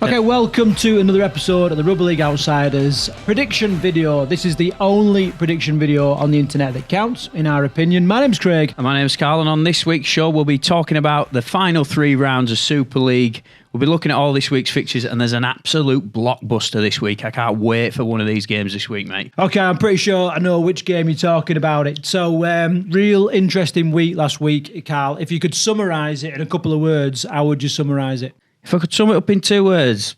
Okay, welcome to another episode of the Rugby League Outsiders prediction video. This is the only prediction video on the internet that counts, in our opinion. My name's Craig. And my name's Karl, and on this week's show, we'll be talking about the final 3 rounds of Super League. We'll be looking at all this week's fixtures, and there's an absolute blockbuster this week. I can't wait for one of these games this week, mate. Okay, I'm pretty sure I know which game you're talking about it. So, real interesting week last week, Karl. If you could summarise it in a couple of words, how would you summarise it? If I could sum it up in 2 words,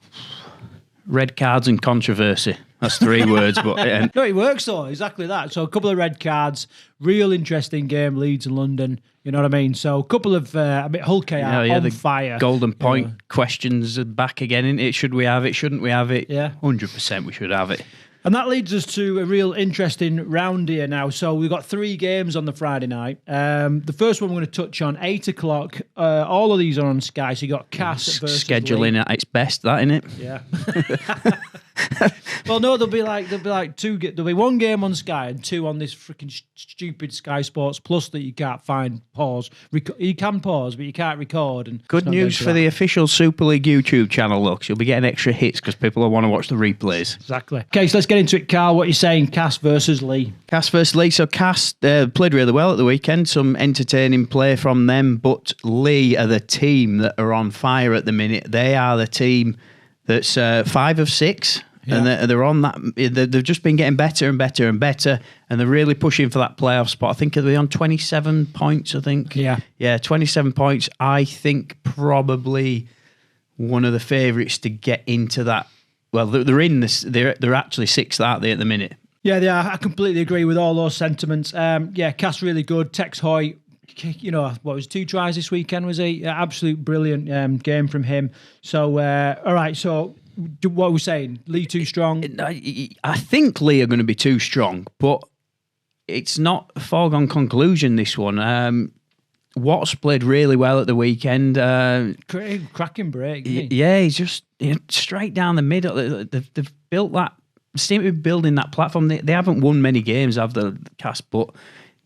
red cards and controversy. That's 3 words, but... No, it works though, exactly that. So a couple of red cards, real interesting game, Leeds and London, you know what I mean? So a couple of, Hull KR on fire. Golden point questions are back again, isn't it? Should we have it? Shouldn't we have it? Yeah. 100% we should have it. And that leads us to a real interesting round here now. So we've got 3 games on the Friday night. The first one we're going to touch on, 8 o'clock. All of these are on Sky. So you got Cass versus scheduling Leigh. At its best, that, innit? Yeah. Well, no, there'll be 2. There'll be 1 game on Sky and 2 on this freaking stupid Sky Sports Plus that you can't find pause. You can pause, but you can't record. And good news for the official Super League YouTube channel, look. You'll be getting extra hits because people will want to watch the replays. Exactly. Okay, so let's get into it, Karl. What are you saying? Cass versus Leigh. Cass versus Leigh. So Cass played really well at the weekend. Some entertaining play from them. But Leigh are the team that are on fire at the minute. They are the team that's 5 of 6. Yeah. And they're on that. They've just been getting better and better and better, and they're really pushing for that playoff spot. I think they're on 27 points. I think. Yeah, 27 points. I think probably one of the favourites to get into that. Well, they're in this. They're actually 6th, aren't they, at the minute? Yeah, they are. I completely agree with all those sentiments. Cass really good. Tex Hoy, what was 2 tries this weekend? Was he? Absolute brilliant game from him. So, all right, so. What are we saying? Leigh too strong? I think Leigh are going to be too strong, but it's not a foregone conclusion, this one. Watts played really well at the weekend. Cracking break. Yeah, he's just straight down the middle. They've built that, seem to be building that platform. They haven't won many games, have the Cass, but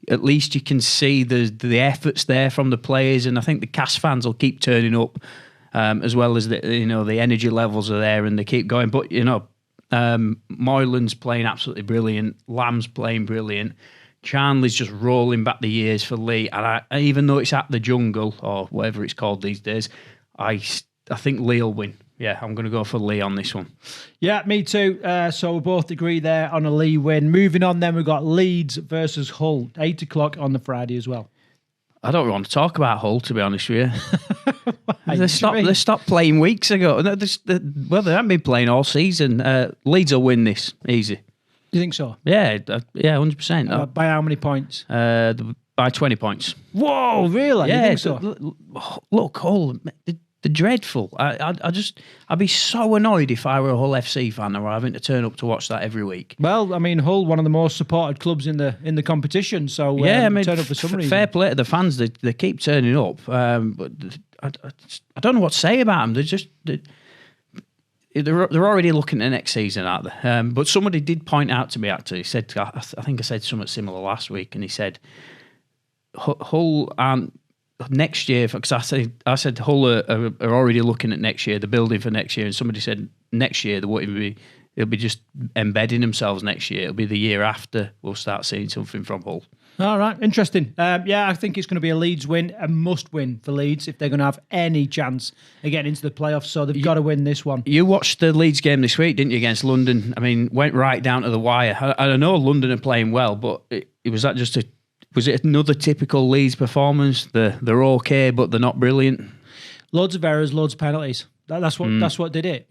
at least you can see the efforts there from the players, and I think the Cass fans will keep turning up. As well as the energy levels are there and they keep going. But Moylan's playing absolutely brilliant. Lamb's playing brilliant. Charnley's just rolling back the years for Leigh. And even though it's at the Jungle or whatever it's called these days, I think Leigh will win. Yeah, I'm going to go for Leigh on this one. Yeah, me too. So we both agree there on a Leigh win. Moving on, then we've got Leeds versus Hull, 8 o'clock on the Friday as well. I don't want to talk about Hull, to be honest with you. They stopped playing weeks ago. They haven't been playing all season. Leeds will win this, easy. You think so? Yeah, 100%. By how many points? By 20 points. Whoa, really? Yeah, you think so? Look, Hull, they're dreadful. I'd be so annoyed if I were a Hull FC fan and were having to turn up to watch that every week. Well, I mean, Hull, one of the most supported clubs in the competition, so yeah, turn up for some reason. Fair play to the fans, they keep turning up. But I don't know what to say about them. They're already looking at next season, aren't they? But somebody did point out to me, actually, he said, I think I said something similar last week, and he said, Hull aren't next year, because I said Hull are already looking at next year, they're building for next year, and somebody said next year they'll be just embedding themselves next year. It'll be the year after we'll start seeing something from Hull. All right, interesting. I think it's going to be a Leeds win, a must win for Leeds if they're going to have any chance of getting into the playoffs. So they've got to win this one. You watched the Leeds game this week, didn't you, against London? I mean, went right down to the wire. I know London are playing well, but was it another typical Leeds performance? They're okay, but they're not brilliant. Loads of errors, loads of penalties. That's what did it.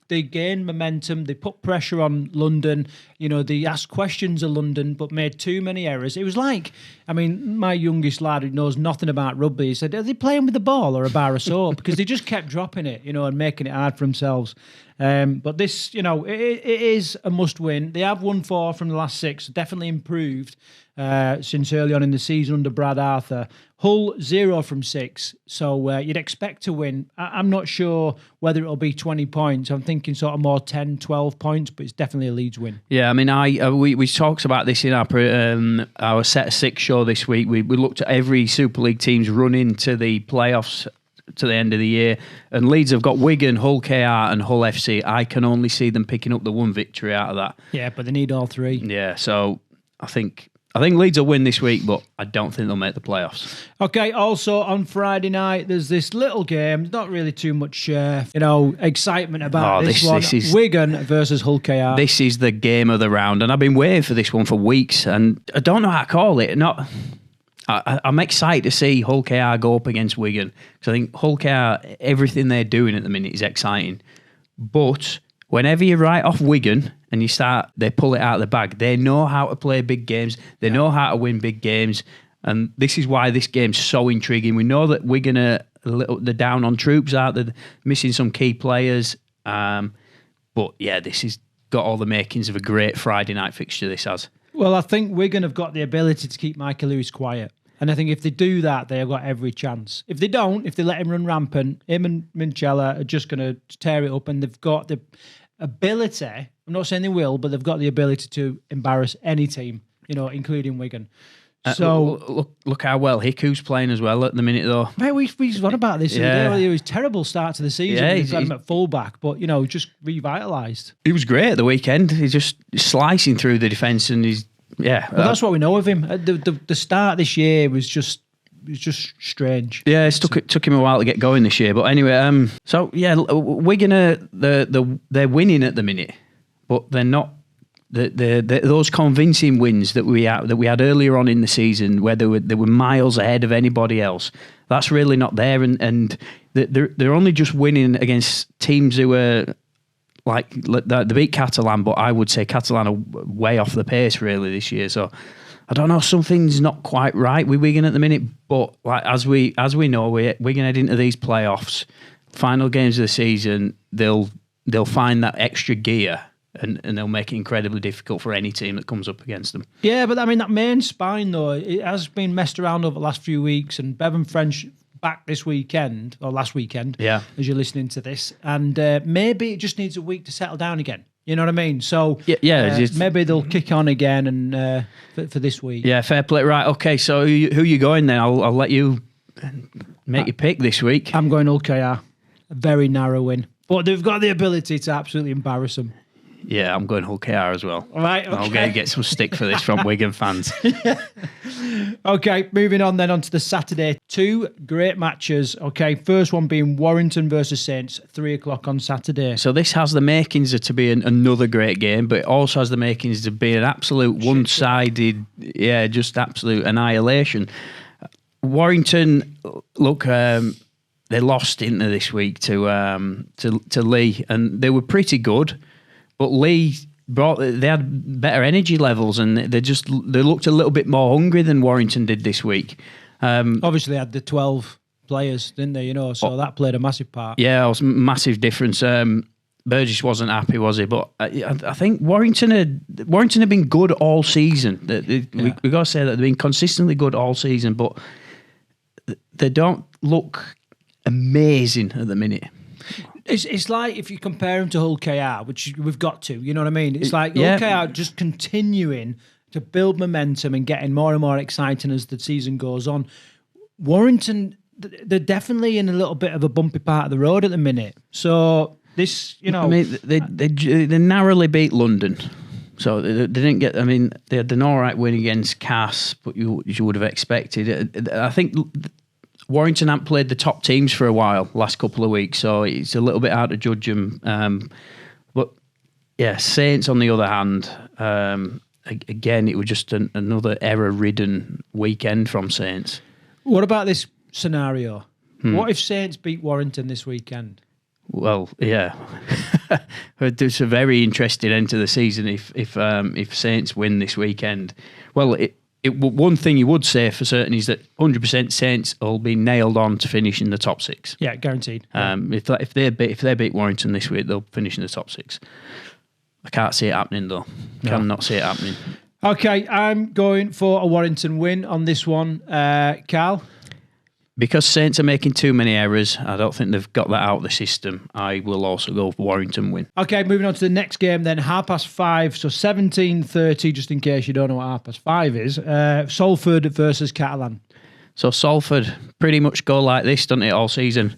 They gained momentum. They put pressure on London. They asked questions of London, but made too many errors. It was like, my youngest lad who knows nothing about rugby, he said, "Are they playing with the ball or a bar of soap?" Because they just kept dropping it, and making it hard for themselves. But this, it is a must win. They have won 4 from the last 6, definitely improved since early on in the season under Brad Arthur. Hull 0 from 6, so you'd expect to win. I'm not sure whether it'll be 20 points. I'm thinking sort of more 10, 12 points, but it's definitely a Leeds win. Yeah, we talked about this in our set of 6 show this week. We looked at every Super League team's run into the playoffs to the end of the year. And Leeds have got Wigan, Hull KR and Hull FC. I can only see them picking up the one victory out of that. Yeah, but they need all three. Yeah, so I think Leeds will win this week, but I don't think they'll make the playoffs. Okay, also on Friday night, there's this little game, not really too much, excitement about this one. This is Wigan versus Hull KR. This is the game of the round, and I've been waiting for this one for weeks, and I don't know how to call it. I'm excited to see Hull KR go up against Wigan, because I think Hull KR, everything they're doing at the minute is exciting. But whenever you write off Wigan and they pull it out of the bag. They know how to play big games. They know how to win big games. And this is why this game's so intriguing. We know that Wigan are they're down on troops, they're missing some key players. But yeah, this has got all the makings of a great Friday night fixture, this has. Well, I think Wigan have got the ability to keep Michael Lewis quiet. And I think if they do that, they have got every chance. If they don't, if they let him run rampant, him and Minchella are just going to tear it up, and they've got the ability, I'm not saying they will, but they've got the ability to embarrass any team, including Wigan. So look how well Hiku's playing as well at the minute, though. Mate, we forgot about this. Yeah. It was a terrible start to the season. Yeah, He's got him at fullback, but just revitalised. He was great at the weekend. He's just slicing through the defence, and well, that's what we know of him. The start this year was just strange. Yeah, it took him a while to get going this year. But anyway, Wigan they're winning at the minute, but they're not. Those convincing wins that we had earlier on in the season, where they were miles ahead of anybody else, that's really not there, and they're only just winning against teams who are like they beat Catalan, but I would say Catalan are way off the pace really this year. So I don't know, something's not quite right with Wigan at the minute. But like as we know, Wigan head into these playoffs, final games of the season, they'll find that extra gear. And they'll make it incredibly difficult for any team that comes up against them. Yeah, but I mean, that main spine, though, it has been messed around over the last few weeks. And Bevan French back this weekend, or last weekend, as you're listening to this. And maybe it just needs a week to settle down again. You know what I mean? So maybe they'll kick on again and for this week. Yeah, fair play. Right, okay, so who you going then? I'll let you make your pick this week. I'm going Hull KR. A very narrow win. But they've got the ability to absolutely embarrass them. Yeah, I'm going Hull KR as well. All right, okay. I'm going to get some stick for this from Wigan fans. Okay, moving on then onto the Saturday. Two great matches. Okay, first one being Warrington versus Saints, 3:00 on Saturday. So this has the makings of to be another great game, but it also has the makings to be an absolute one-sided, just absolute annihilation. Warrington, look, they lost into this week to Leigh, and they were pretty good. But Leigh they had better energy levels, and they looked a little bit more hungry than Warrington did this week. Obviously, they had the 12 players, didn't they? So that played a massive part. Yeah, it was a massive difference. Burgess wasn't happy, was he? But I think Warrington had been good all season. We got to say that they've been consistently good all season, but they don't look amazing at the minute. It's like if you compare them to Hull KR, which we've got to, you know what I mean? It's like Hull KR just continuing to build momentum and getting more and more exciting as the season goes on. Warrington, they're definitely in a little bit of a bumpy part of the road at the minute. So this, I mean, they narrowly beat London. So they didn't get, I mean, they had an all right win against Cass, but you would have expected. I think Warrington haven't played the top teams for a while, last couple of weeks, so it's a little bit hard to judge them. But yeah, Saints on the other hand, again, it was just another error-ridden weekend from Saints. What about this scenario? What if Saints beat Warrington this weekend? Well, yeah, it's a very interesting end to the season if Saints win this weekend. Well, one thing you would say for certain is that 100% Saints will be nailed on to finish in the top six. Yeah, guaranteed. If they beat Warrington this week, they'll finish in the top six. I can't see it happening though. No. Cannot see it happening. Okay, I'm going for a Warrington win on this one. Karl? Because Saints are making too many errors, I don't think they've got that out of the system. I will also go for Warrington win. Okay, moving on to the next game then, 5:30, so 17:30, just in case you don't know what 5:30 is. Salford versus Catalan. So Salford pretty much go like this, don't it, all season?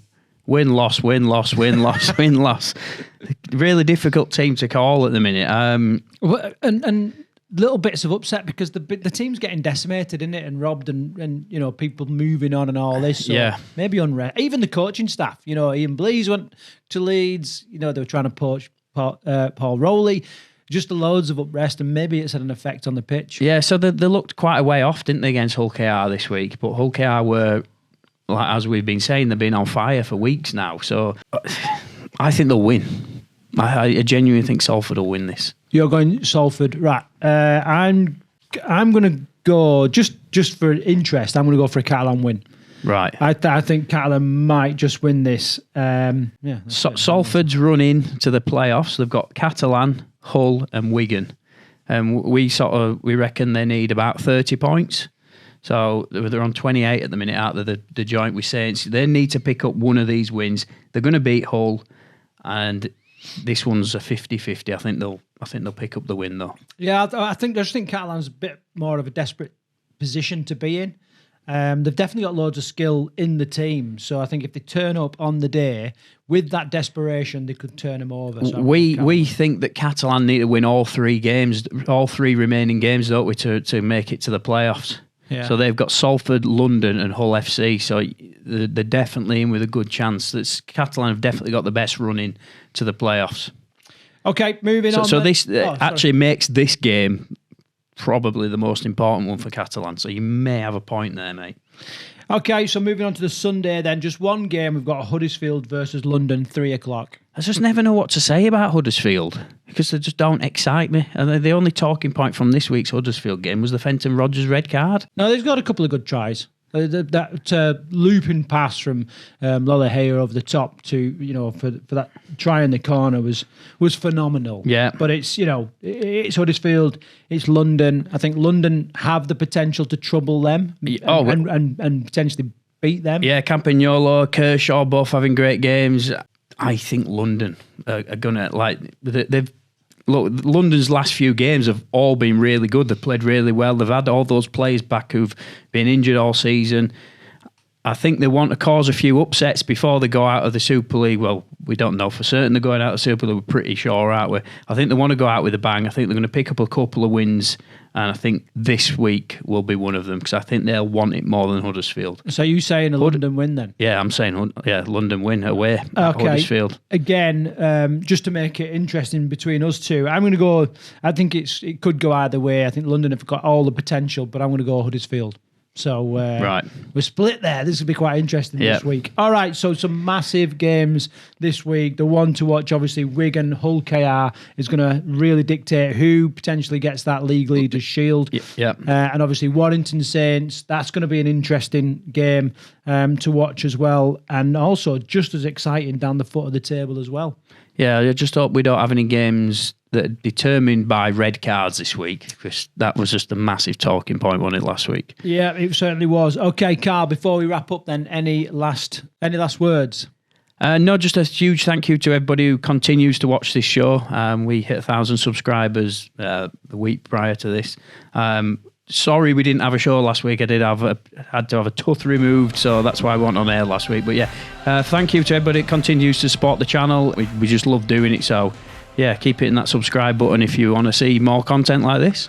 Win, loss, win, loss, win, loss, win, loss. Really difficult team to call at the minute. And little bits of upset because the team's getting decimated, isn't it, and robbed, and you know, people moving on and all this. So yeah. Maybe unrest. Even the coaching staff. You know, Ian Blease went to Leeds. You know, they were trying to poach Paul Rowley. Just loads of unrest, and maybe it's had an effect on the pitch. Yeah, so they looked quite a way off, didn't they, against Hull KR this week? But Hull KR were, like, as we've been saying, they've been on fire for weeks now. So I think they'll win. I genuinely think Salford will win this. You're going Salford, right? I'm going to go just for interest. I'm going to go for a Catalan win. Right. I think Catalan might just win this. Salford's run in to the playoffs. They've got Catalan, Hull, and Wigan, and we reckon they need about 30 points. So they're on 28 at the minute out of the joint with Saints. They need to pick up one of these wins. They're going to beat Hull, and this one's a 50-50. I think they'll pick up the win though. Yeah, I just think Catalan's a bit more of a desperate position to be in. They've definitely got loads of skill in the team, so I think if they turn up on the day with that desperation, they could turn them over. So we think that Catalan need to win all three remaining games, don't we, to make it to the playoffs. Yeah. So they've got Salford, London, and Hull FC. So they're definitely in with a good chance. Catalan have definitely got the best run in to the playoffs. Okay, moving on. So this actually makes this game probably the most important one for Catalan. So you may have a point there, mate. Okay, so moving on to the Sunday then. Just one game. We've got Huddersfield versus London, 3:00. I just never know what to say about Huddersfield because they just don't excite me. And the only talking point from this week's Huddersfield game was the Fenton Rodgers red card. No, they've got a couple of good tries. That looping pass from Leigh over the top to, you know, for that try in the corner was phenomenal. Yeah. But it's, you know, it's Huddersfield, it's London. I think London have the potential to trouble them and potentially beat them. Yeah, Campagnolo, Kershaw both having great games. I think London are gonna London's last few games have all been really good. They've played really well. They've had all those players back who've been injured all season. I think they want to cause a few upsets before they go out of the Super League. Well, we don't know for certain they're going out of the Super League. We're pretty sure, aren't we? I think they want to go out with a bang. I think they're going to pick up a couple of wins, and I think this week will be one of them because I think they'll want it more than Huddersfield. So you saying a London win then? Yeah, I'm saying London win away at Huddersfield. Again, just to make it interesting between us two, I'm going to go. I think it could go either way. I think London have got all the potential, but I'm going to go Huddersfield. So right. We're split there. This will be quite interesting this week. All right, so some massive games this week. The one to watch, obviously, Wigan, Hull KR is going to really dictate who potentially gets that league leaders shield. Yeah. And obviously Warrington Saints, that's going to be an interesting game to watch as well. And also just as exciting down the foot of the table as well. Yeah, I just hope we don't have any games that are determined by red cards this week because that was just a massive talking point, wasn't it, last week? Yeah, it certainly was. Okay, Karl, before we wrap up then, any last words? No, just a huge thank you to everybody who continues to watch this show. We hit 1,000 subscribers the week prior to this. Sorry we didn't have a show last week. I had to have a tooth removed, so that's why I wasn't on air last week. But yeah, thank you to everybody that continues to support the channel. We just love doing it, so yeah, keep hitting that subscribe button if you want to see more content like this.